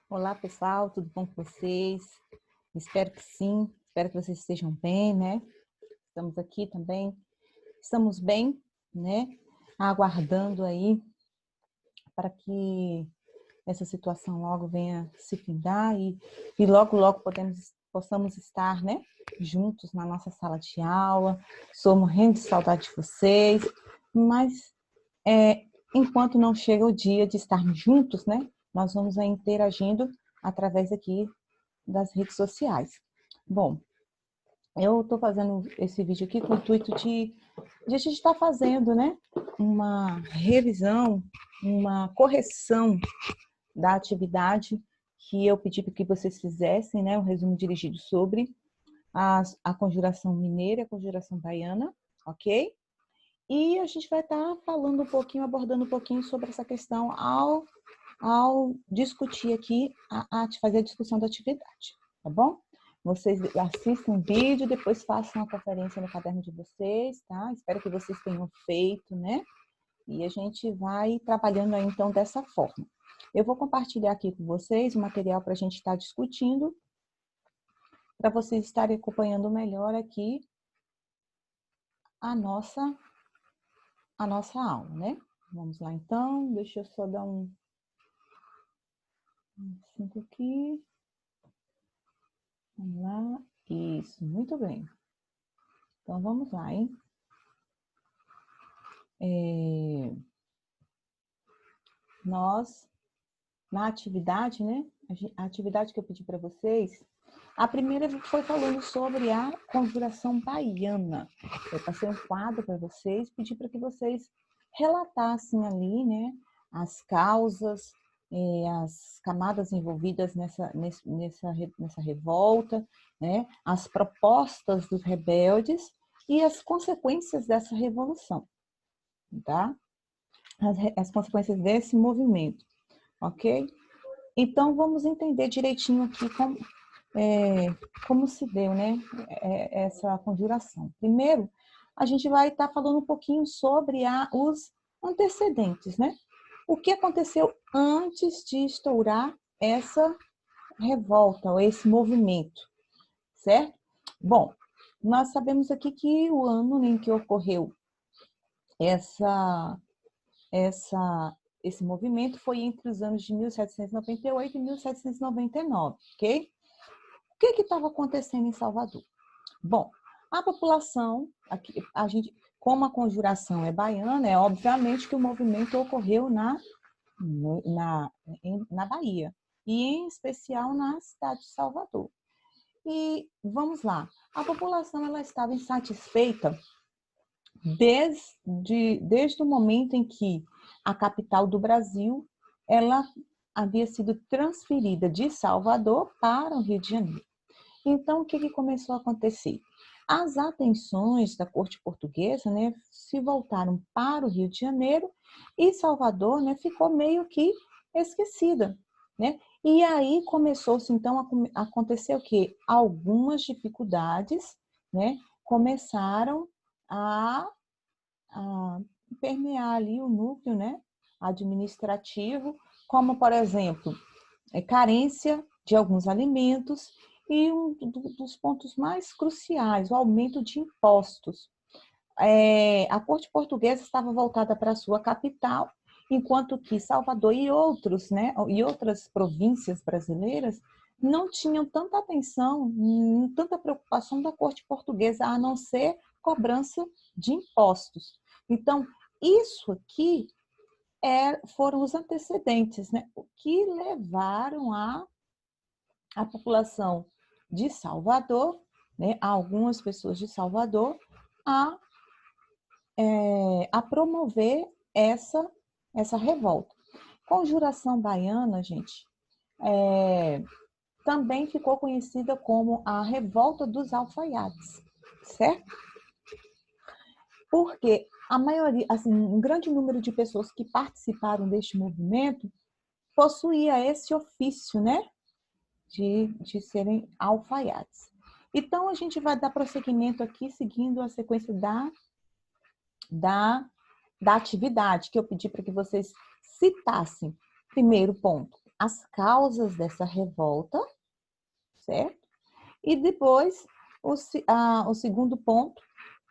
Olá, pessoal, tudo bom com vocês? Espero que sim, espero que vocês estejam bem, né? Estamos aqui também, estamos bem, né? Aguardando aí para que essa situação logo venha se findar e logo possamos estar, né? Juntos na nossa sala de aula. Estou morrendo de saudade de vocês, mas enquanto não chega o dia de estarmos juntos, né? Nós vamos aí interagindo através aqui das redes sociais. Bom, eu estou fazendo esse vídeo aqui com o intuito de a gente estar fazendo, né, uma revisão, uma correção da atividade que eu pedi para que vocês fizessem, né, um resumo dirigido sobre a conjuração mineira e a conjuração baiana, ok? E a gente vai estar falando um pouquinho, abordando um pouquinho sobre essa questão ao discutir aqui, fazer a discussão da atividade, tá bom? Vocês assistam o vídeo, depois façam a conferência no caderno de vocês, tá? Espero que vocês tenham feito, né? E a gente vai trabalhando aí, então, dessa forma. Eu vou compartilhar aqui com vocês o material para a gente estar discutindo, para vocês estarem acompanhando melhor aqui a nossa aula, né? Vamos lá, então. Deixa eu só dar um 5 aqui. Vamos lá. Isso, muito bem. Então, vamos lá, hein? Nós, na atividade, né? A atividade que eu pedi para vocês, a primeira foi falando sobre a conjuração baiana. Eu passei um quadro para vocês, pedi para que vocês relatassem ali, né? As causas, as camadas envolvidas nessa revolta, né? As propostas dos rebeldes e as consequências dessa revolução, tá? As consequências desse movimento, ok? Então, vamos entender direitinho aqui como se deu, né, essa conjuração. Primeiro, a gente vai estar falando um pouquinho sobre os antecedentes, né? O que aconteceu antes de estourar essa revolta, ou esse movimento, certo? Bom, nós sabemos aqui que o ano em que ocorreu esse movimento foi entre os anos de 1798 e 1799, ok? O que estava acontecendo em Salvador? Bom, a população, como a conjuração é baiana, é obviamente que o movimento ocorreu na Bahia, e em especial na cidade de Salvador. E vamos lá, a população ela estava insatisfeita desde o momento em que a capital do Brasil ela havia sido transferida de Salvador para o Rio de Janeiro. Então, o que começou a acontecer? As atenções da corte portuguesa, né, se voltaram para o Rio de Janeiro e Salvador, né, ficou meio que esquecida, né? E aí começou-se então a acontecer o quê? Algumas dificuldades, né, começaram a permear ali o núcleo, né, administrativo, como, por exemplo, carência de alguns alimentos e um dos pontos mais cruciais, o aumento de impostos. A corte portuguesa estava voltada para a sua capital, enquanto que Salvador e outras províncias brasileiras não tinham tanta atenção, tanta preocupação da corte portuguesa, a não ser cobrança de impostos. Então, isso aqui foram os antecedentes, né? O que levaram a população de Salvador, né? Algumas pessoas de Salvador, a promover essa revolta. Conjuração baiana, gente, também ficou conhecida como a Revolta dos Alfaiates, certo? Porque a maioria, assim, um grande número de pessoas que participaram deste movimento possuía esse ofício, né, de serem alfaiates. Então, a gente vai dar prosseguimento aqui, seguindo a sequência da atividade, que eu pedi para que vocês citassem. Primeiro ponto, as causas dessa revolta, certo? E depois, o segundo ponto,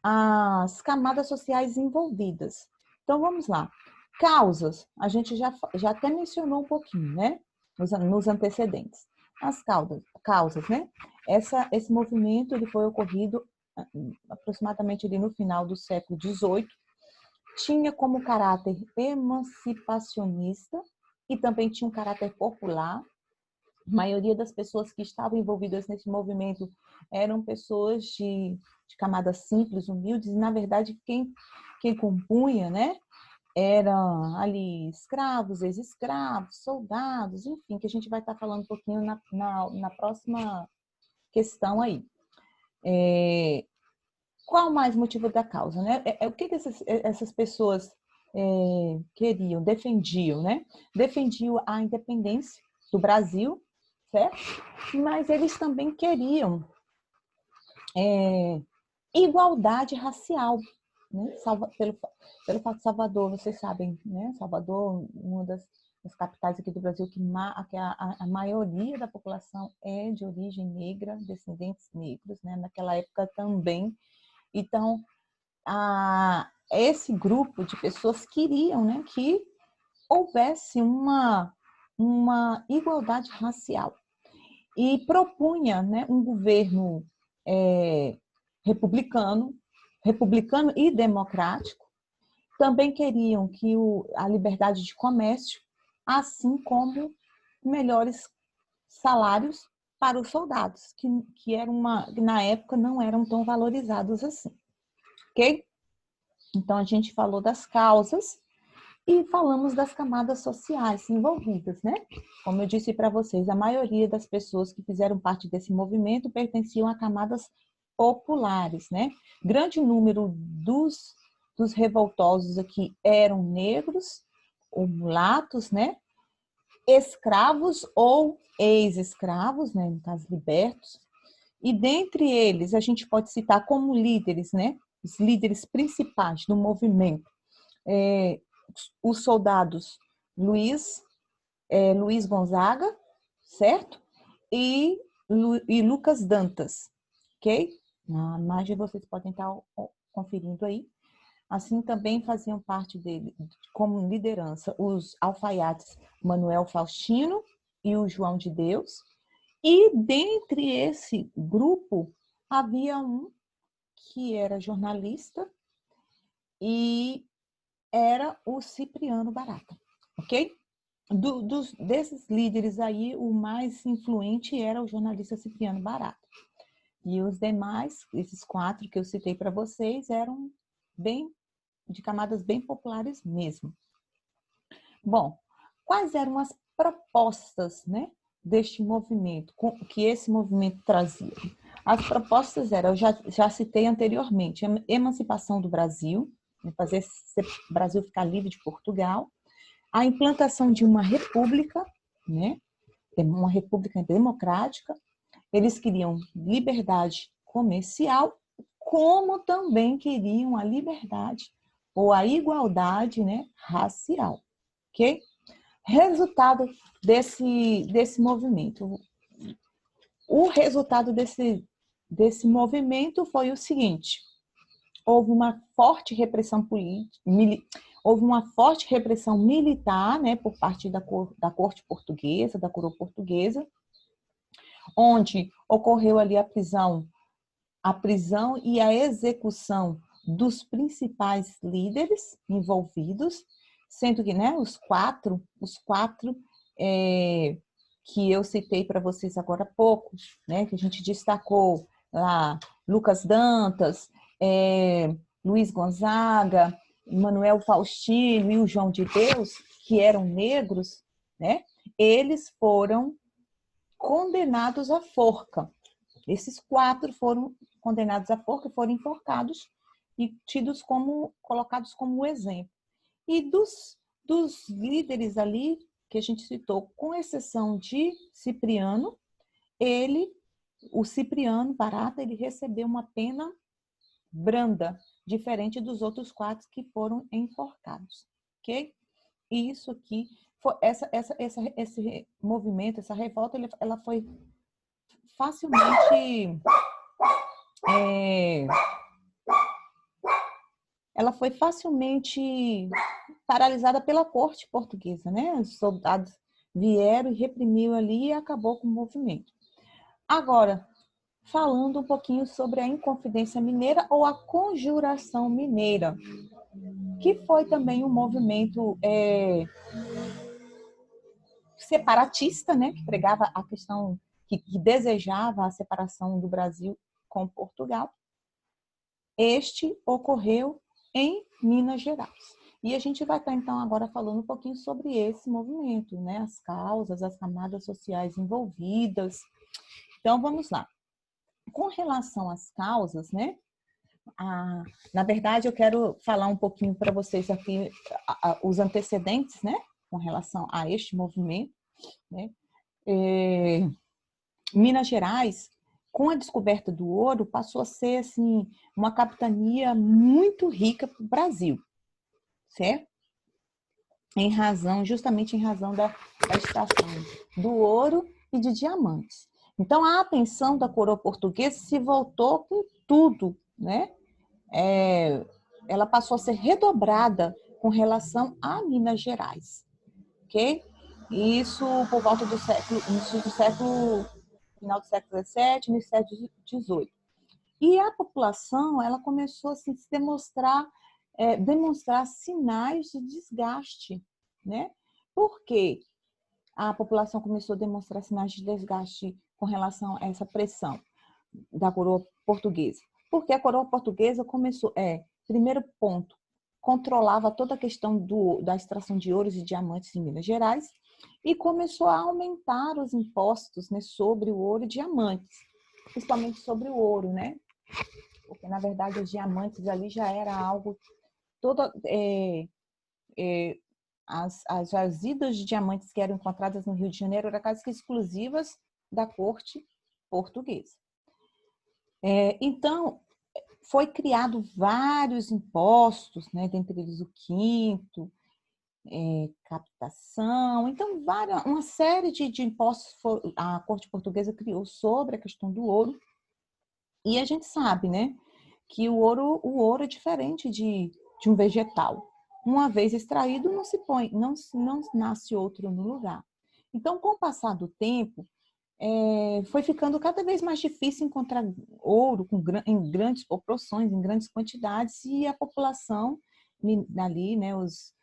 as camadas sociais envolvidas. Então, vamos lá. Causas, a gente já até mencionou um pouquinho, né? Nos antecedentes. As causas, né? Esse movimento ele foi ocorrido aproximadamente ali no final do século XVIII, tinha como caráter emancipacionista e também tinha um caráter popular. A maioria das pessoas que estavam envolvidas nesse movimento eram pessoas de camadas simples, humildes, e na verdade quem compunha, né, eram ali escravos, ex-escravos, soldados, enfim, que a gente vai estar falando um pouquinho na próxima questão aí. Qual mais motivo da causa, né? O que essas pessoas queriam, defendiam, né? Defendiam a independência do Brasil, certo? Mas eles também queriam igualdade racial, né? Pelo fato de Salvador, vocês sabem, né? Salvador, uma das capitais aqui do Brasil que a maioria da população é de origem negra, descendentes negros, né? Naquela época também. Então, esse grupo de pessoas queriam, né, que houvesse uma igualdade racial e propunha, né, um governo republicano e democrático. Também queriam que a liberdade de comércio, assim como melhores salários para os soldados, que na época não eram tão valorizados assim. Ok? Então, a gente falou das causas e falamos das camadas sociais envolvidas, né? Como eu disse para vocês, a maioria das pessoas que fizeram parte desse movimento pertenciam a camadas populares, né? Grande número dos revoltosos aqui eram negros ou mulatos, né? Escravos ou ex-escravos, né? No caso, libertos. E dentre eles, a gente pode citar como líderes, né? Os líderes principais do movimento, os soldados Luiz Gonzaga, certo? E Lucas Dantas, ok? Na imagem vocês podem estar conferindo aí. Assim também faziam parte dele, como liderança, os alfaiates Manuel Faustino e o João de Deus. E dentre esse grupo havia um que era jornalista e era o Cipriano Barata, ok? Desses líderes aí, o mais influente era o jornalista Cipriano Barata. E os demais, esses 4 que eu citei para vocês, eram de camadas bem populares mesmo. Bom, quais eram as propostas, né, deste movimento, que esse movimento trazia? As propostas eram, eu já citei anteriormente, a emancipação do Brasil, fazer o Brasil ficar livre de Portugal, a implantação de uma república, né, uma república democrática. Eles queriam liberdade comercial, como também queriam a liberdade ou a igualdade, né, racial, ok? Resultado desse movimento. O resultado desse movimento foi o seguinte: houve uma forte repressão houve uma forte repressão militar, né, por parte da corte portuguesa, da coroa portuguesa, onde ocorreu ali a prisão e a execução dos principais líderes envolvidos, sendo que, né, os quatro que eu citei para vocês agora há pouco, né, que a gente destacou lá, Lucas Dantas, Luiz Gonzaga, Manuel Faustino e o João de Deus, que eram negros, né, eles foram condenados à forca. Esses 4 foram condenados à forca, foram enforcados e colocados como exemplo. E dos líderes ali que a gente citou, com exceção de Cipriano, o Cipriano Barata, ele recebeu uma pena branda, diferente dos outros 4 que foram enforcados, ok? E isso aqui esse movimento, essa revolta, ela foi facilmente paralisada pela corte portuguesa, né? Os soldados vieram e reprimiram ali e acabou com o movimento. Agora, falando um pouquinho sobre a Inconfidência Mineira ou a Conjuração Mineira, que foi também um movimento separatista, né? Que pregava a questão, que desejava a separação do Brasil com Portugal. Este ocorreu em Minas Gerais. E a gente vai estar, então, agora falando um pouquinho sobre esse movimento, né? As causas, as camadas sociais envolvidas. Então, vamos lá. Com relação às causas, né? Na verdade, eu quero falar um pouquinho para vocês aqui os antecedentes, né? Com relação a este movimento, né? Minas Gerais, com a descoberta do ouro, passou a ser assim, uma capitania muito rica para o Brasil, certo? Justamente em razão da extração do ouro e de diamantes. Então, a atenção da coroa portuguesa se voltou com tudo, né? Ela passou a ser redobrada com relação a Minas Gerais, ok? Isso por volta do final do século XVII, início do século XVIII. E a população, ela começou assim, a se demonstrar sinais de desgaste, né? Por quê? A população começou a demonstrar sinais de desgaste com relação a essa pressão da coroa portuguesa. Porque a coroa portuguesa começou, primeiro ponto, controlava toda a questão da extração de ouros e diamantes em Minas Gerais e começou a aumentar os impostos, né, sobre o ouro e diamantes, principalmente sobre o ouro, né? Porque, na verdade, os diamantes ali já era algo as jazidas de diamantes que eram encontradas no Rio de Janeiro eram quase que exclusivas da corte portuguesa. Então, foi criado vários impostos, né, dentre eles o quinto, captação. Então, uma série de impostos a corte portuguesa criou sobre a questão do ouro. E a gente sabe, né, que o ouro é diferente de um vegetal. Uma vez extraído, não nasce outro no lugar. Então, com o passar do tempo, foi ficando cada vez mais difícil encontrar ouro em grandes proporções, em grandes quantidades, e a população ali, né, os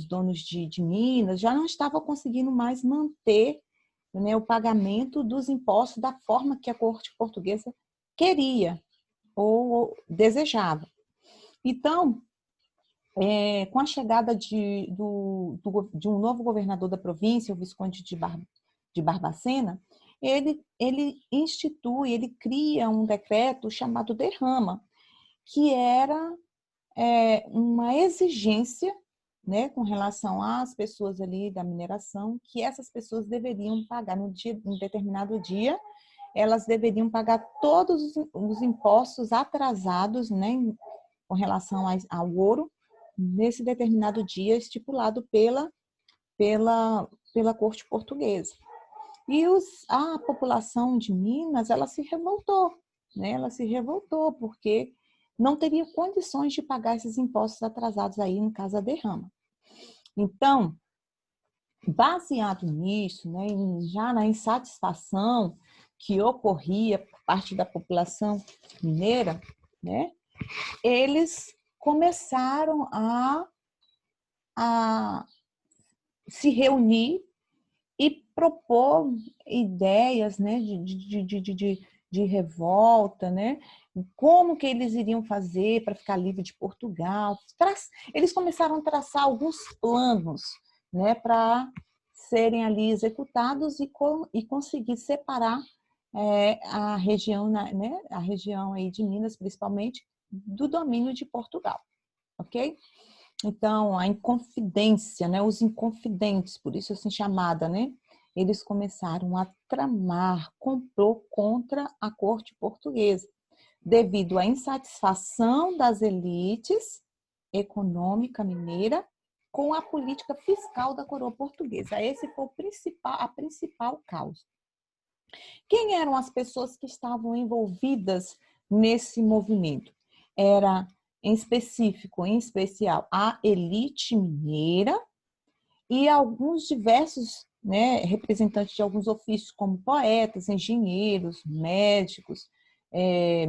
donos de minas, já não estavam conseguindo mais manter, né, o pagamento dos impostos da forma que a corte portuguesa queria ou desejava. Então, com a chegada de um novo governador da província, o Visconde de Barbacena, ele cria um decreto chamado Derrama, que era uma exigência, né, com relação às pessoas ali da mineração, que essas pessoas deveriam pagar num determinado dia, elas deveriam pagar todos os impostos atrasados, né, com relação ao ouro, nesse determinado dia estipulado pela corte portuguesa. E a população de Minas, ela se revoltou, né? Ela se revoltou porque não teria condições de pagar esses impostos atrasados aí, no caso, a derrama. Então, baseado nisso, né, já na insatisfação que ocorria por parte da população mineira, né, eles começaram a se reunir e propor ideias, né, de revolta, né? Como que eles iriam fazer para ficar livre de Portugal. Eles começaram a traçar alguns planos, né, para serem ali executados e conseguir separar a região, né, a região aí de Minas, principalmente, do domínio de Portugal, ok? Então, a Inconfidência, né, os Inconfidentes, por isso assim chamada, né, eles começaram a tramar complô contra a corte portuguesa, devido à insatisfação das elites econômica mineira com a política fiscal da coroa portuguesa. Esse foi a principal causa. Quem eram as pessoas que estavam envolvidas nesse movimento? Era, em especial, a elite mineira e alguns diversos, né, representantes de alguns ofícios, como poetas, engenheiros, médicos,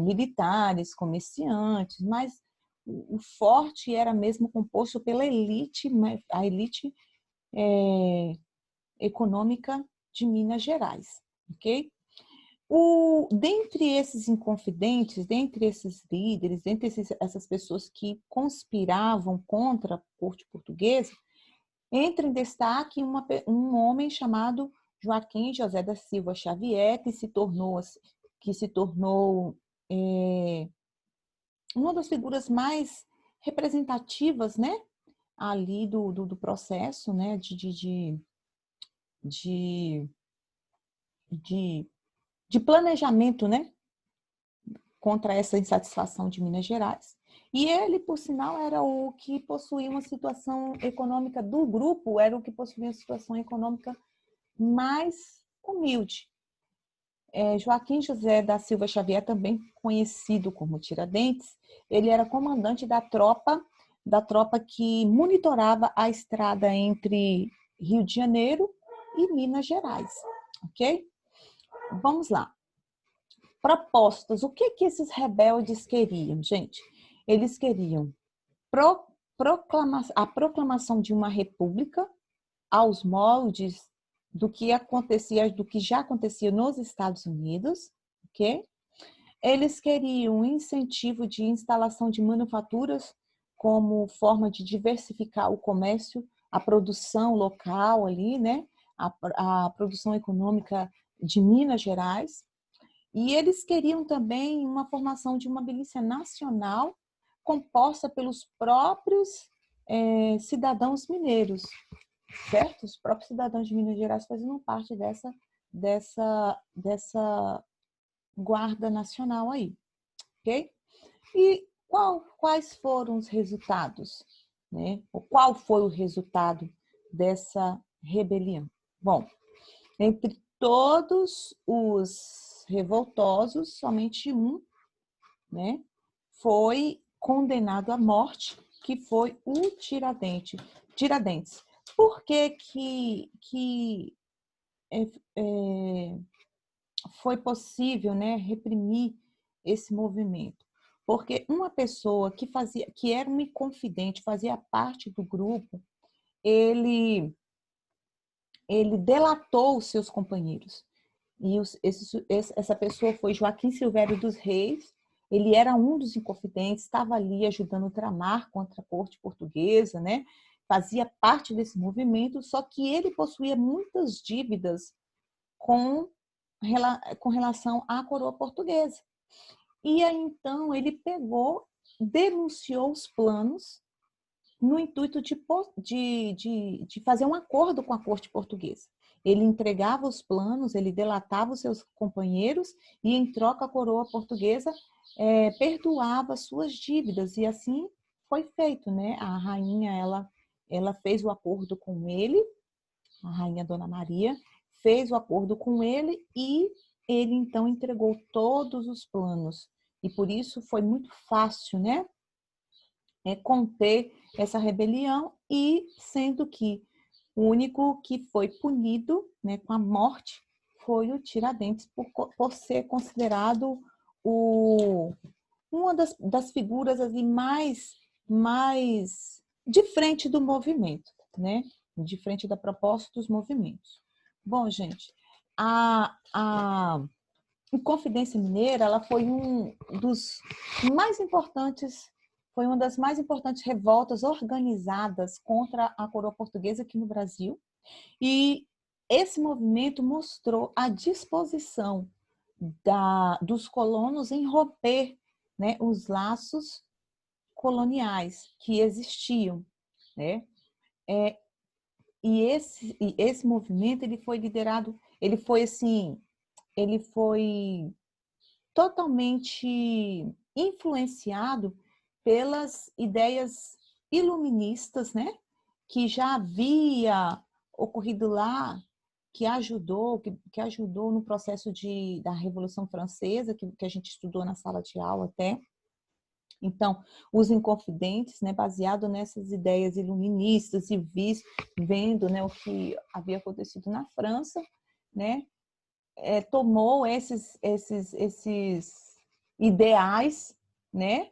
militares, comerciantes, mas o forte era mesmo composto pela elite, a elite econômica de Minas Gerais, ok? Dentre esses inconfidentes, dentre esses líderes, dentre essas pessoas que conspiravam contra a corte portuguesa, entra em destaque um homem chamado Joaquim José da Silva Xavier, que se tornou uma das figuras mais representativas, né, ali do processo, né, de planejamento, né, contra essa insatisfação de Minas Gerais. E ele, por sinal, era o que possuía uma situação econômica do grupo, era o que possuía uma situação econômica mais humilde. Joaquim José da Silva Xavier, também conhecido como Tiradentes, ele era comandante da tropa que monitorava a estrada entre Rio de Janeiro e Minas Gerais, ok? Vamos lá. Propostas. O que esses rebeldes queriam, gente? Eles queriam a proclamação de uma república aos moldes do que já acontecia nos Estados Unidos, ok? Eles queriam um incentivo de instalação de manufaturas como forma de diversificar o comércio, a produção local ali, né? A produção econômica de Minas Gerais. E eles queriam também uma formação de uma milícia nacional composta pelos próprios cidadãos mineiros, certo? Os próprios cidadãos de Minas Gerais faziam parte dessa guarda nacional aí, ok? E quais foram os resultados, né? Qual foi o resultado dessa rebelião? Bom, entre todos os revoltosos, somente um, né, foi condenado à morte, que foi o Tiradentes. Por que foi possível, né, reprimir esse movimento? Porque uma pessoa que era um inconfidente, fazia parte do grupo, ele delatou os seus companheiros. E essa pessoa foi Joaquim Silvério dos Reis. Ele era um dos inconfidentes, estava ali ajudando a tramar contra a corte portuguesa, né? Fazia parte desse movimento, só que ele possuía muitas dívidas com relação à coroa portuguesa. E aí, então, ele denunciou os planos no intuito de fazer um acordo com a corte portuguesa. Ele entregava os planos, ele delatava os seus companheiros e, em troca, a coroa portuguesa perdoava suas dívidas. E assim foi feito, né? A rainha, ela fez o acordo com ele, a rainha Dona Maria fez o acordo com ele e ele, então, entregou todos os planos. E por isso foi muito fácil, né? Conter essa rebelião, e sendo que o único que foi punido, né, com a morte foi o Tiradentes, por ser considerado uma das figuras assim, mais de frente do movimento, né? De frente da proposta dos movimentos. Bom, gente, a Inconfidência Mineira, ela foi foi uma das mais importantes revoltas organizadas contra a coroa portuguesa aqui no Brasil. E esse movimento mostrou a disposição dos colonos em romper, né, os laços coloniais que existiam, né? E esse movimento ele foi liderado, ele foi totalmente influenciado pelas ideias iluministas, né, que já havia ocorrido lá, que ajudou no processo da Revolução Francesa, que a gente estudou na sala de aula até. Então, os Inconfidentes, né, baseado nessas ideias iluministas e vendo, né, o que havia acontecido na França, né, tomou esses ideais, né,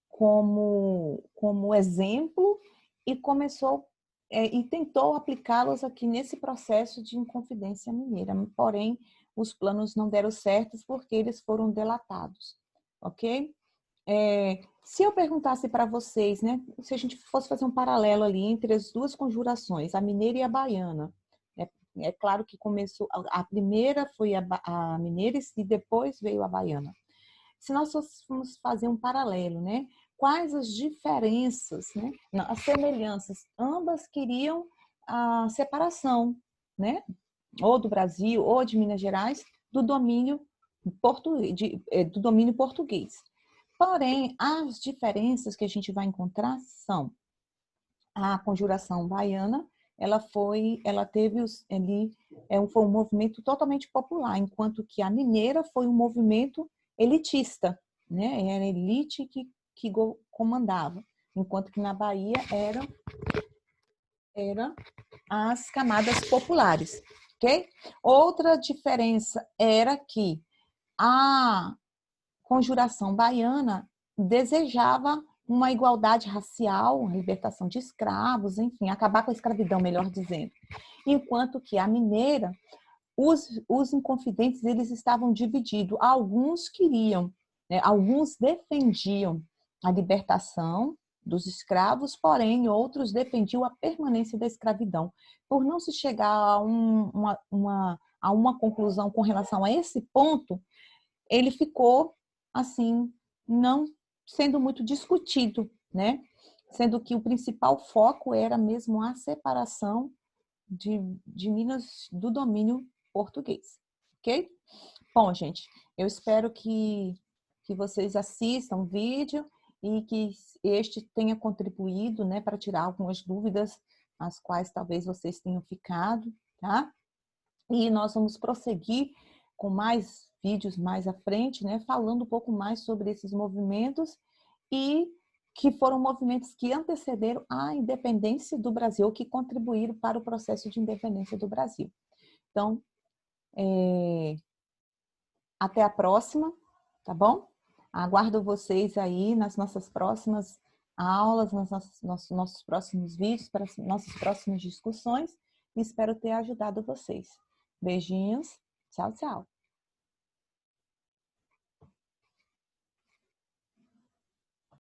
como exemplo e começou e tentou aplicá-los aqui nesse processo de Inconfidência Mineira. Porém, os planos não deram certos porque eles foram delatados, ok? Se eu perguntasse para vocês, né, se a gente fosse fazer um paralelo ali entre as duas conjurações, a mineira e a baiana, é claro que começou, a primeira foi a mineira e depois veio a baiana. Se nós fôssemos fazer um paralelo, né, quais as diferenças, né, as semelhanças? Ambas queriam a separação, né, ou do Brasil ou de Minas Gerais do domínio português. Porém, as diferenças que a gente vai encontrar são a conjuração baiana, ela teve ali, foi um movimento totalmente popular, enquanto que a mineira foi um movimento elitista, né? Era a elite que comandava, enquanto que na Bahia era as camadas populares, ok? Outra diferença era que a conjuração baiana desejava uma igualdade racial, a libertação de escravos, enfim, acabar com a escravidão, melhor dizendo. Enquanto que a mineira, os inconfidentes, eles estavam divididos. Alguns queriam, né, alguns defendiam a libertação dos escravos, porém outros defendiam a permanência da escravidão. Por não se chegar a uma conclusão com relação a esse ponto, ele ficou assim, não sendo muito discutido, né? Sendo que o principal foco era mesmo a separação de Minas do domínio português, ok? Bom, gente, eu espero que vocês assistam o vídeo e que este tenha contribuído, né, para tirar algumas dúvidas, as quais talvez vocês tenham ficado, tá? E nós vamos prosseguir com mais vídeos mais à frente, né, falando um pouco mais sobre esses movimentos e que foram movimentos que antecederam a independência do Brasil, que contribuíram para o processo de independência do Brasil. Então, até a próxima, tá bom? Aguardo vocês aí nas nossas próximas aulas, nos nossos próximos vídeos, para as nossas próximas discussões, e espero ter ajudado vocês. Beijinhos, tchau, tchau.